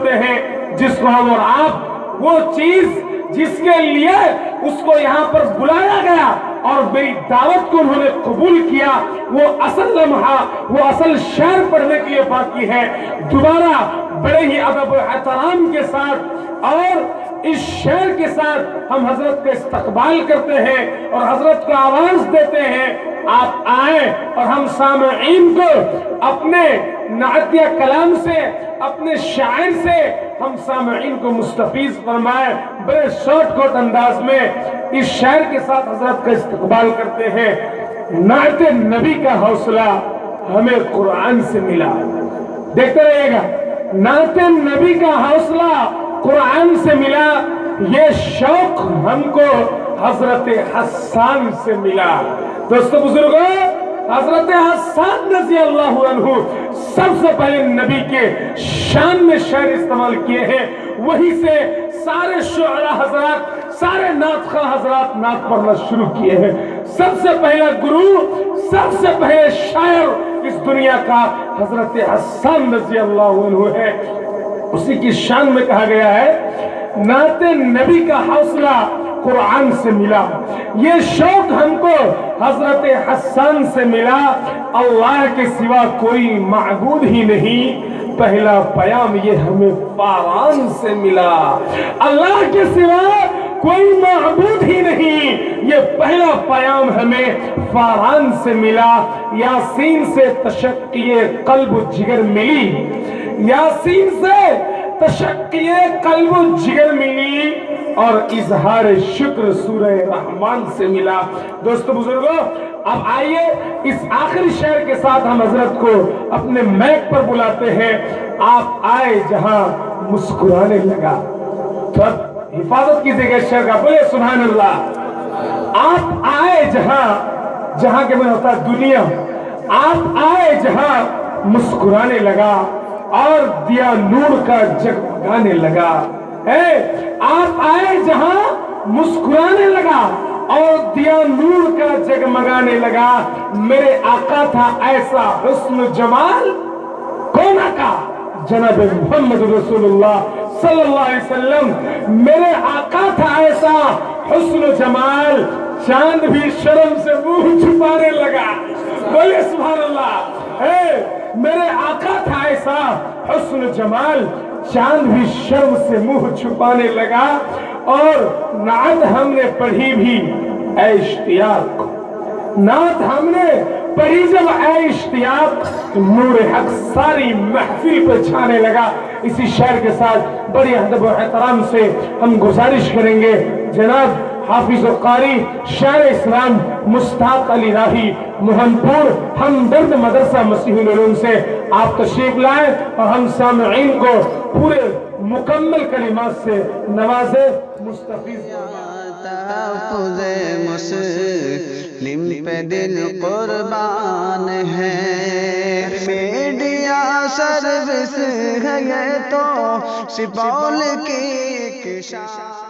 ہوتے ہیں جس کو ہم اور آپ وہ چیز جس کے لیے اس کو یہاں پر بلایا گیا اور میری دعوت کو انہوں نے قبول کیا، وہ اصل لمحہ، وہ اصل شعر پڑھنے کے لیے باقی ہے۔ دوبارہ بڑے ہی ادب و احترام کے ساتھ اور اس شعر کے ساتھ ہم حضرت کا استقبال کرتے ہیں اور حضرت کو آواز دیتے ہیں، آپ آئیں اور ہم سامعین کو اپنے نعتیہ کلام سے، اپنے شاعر سے ہم سامعین کو مستفیض فرمائیں۔ بڑے شارٹ کٹ انداز میں اس شعر کے ساتھ حضرت کا استقبال کرتے ہیں۔ نعت نبی کا حوصلہ ہمیں قرآن سے ملا، دیکھتے رہیے گا، نعت نبی کا حوصلہ قرآن سے ملا، یہ شوق ہم کو حضرت حسان سے ملا۔ دوستو بزرگوں، حضرت حسان رضی اللہ عنہ سب سے پہلے نبی کے شان میں شعر استعمال کیے ہیں، وہی سے سارے شعراء حضرات، سارے نعت خواہ حضرات نعت پڑھنا شروع کیے ہیں۔ سب سے پہلا گرو، سب سے پہلے شاعر اس دنیا کا حضرت حسان رضی اللہ عنہ ہے۔ اسی کی شان میں کہا گیا ہے، نعت نبی کا حوصلہ قرآن سے ملا، یہ شوق ہم کو حضرت حسان سے ملا، اللہ کے سوا کوئی معبود ہی نہیں، پہلا پیام یہ ہمیں فاران سے ملا۔ اللہ کے سوا کوئی معبود ہی نہیں، یہ پہلا پیام ہمیں فاران سے ملا۔ یاسین سے تشقی قلب و جگر ملی، یاسین سے تشقی قلب و جگر ملی، اور اظہار شکر سورہ رحمان سے ملا۔ دوستو بزرگوں، اب آئیے اس آخری شعر کے ساتھ ہم حضرت کو اپنے میک پر بلاتے ہیں۔ آپ آئے جہاں مسکرانے لگا، تو اب حفاظت کیجیے گا شعر کا، بولے سبحان اللہ۔ آپ آئے جہاں کے میں ہوتا دنیا، آپ آئے جہاں مسکرانے لگا اور دیا نور کا جگمگانے لگا۔ آپ آئے جہاں مسکرانے لگا اور دیا نور کا جگمگانے لگا، میرے آقا تھا ایسا حسن جمال، کون آقا؟ جناب محمد رسول اللہ صلی اللہ علیہ وسلم۔ میرے آقا تھا ایسا حسن جمال، چاند بھی شرم سے منہ چھپانے لگا، بولے سبحان اللہ۔ میرے آقا تھا ایسا حسن جمال، چاند بھی شرم سے منہ چھپانے لگا، اور نعت ہم نے پڑھی بھی اے اشتیاق، نعت ہم نے پڑھی جب اے اشتیاق، نور حق ساری محفل پہ چھانے لگا۔ اسی شعر کے ساتھ بڑی ادب و احترام سے ہم گزارش کریں گے، جناب حافظ و قاری شاعر اسلام مشتاق علی راہی محمدپور ہمدرد مدرسہ مسیح العلوم سے آپ تشریف لائیں اور ہم سامعین کو پورے مکمل کلمات سے نوازے، مستفیض تحفظ مسلم پہ دل قربان ہے، میڈیا سروس ہے تو سپول کی ایک شان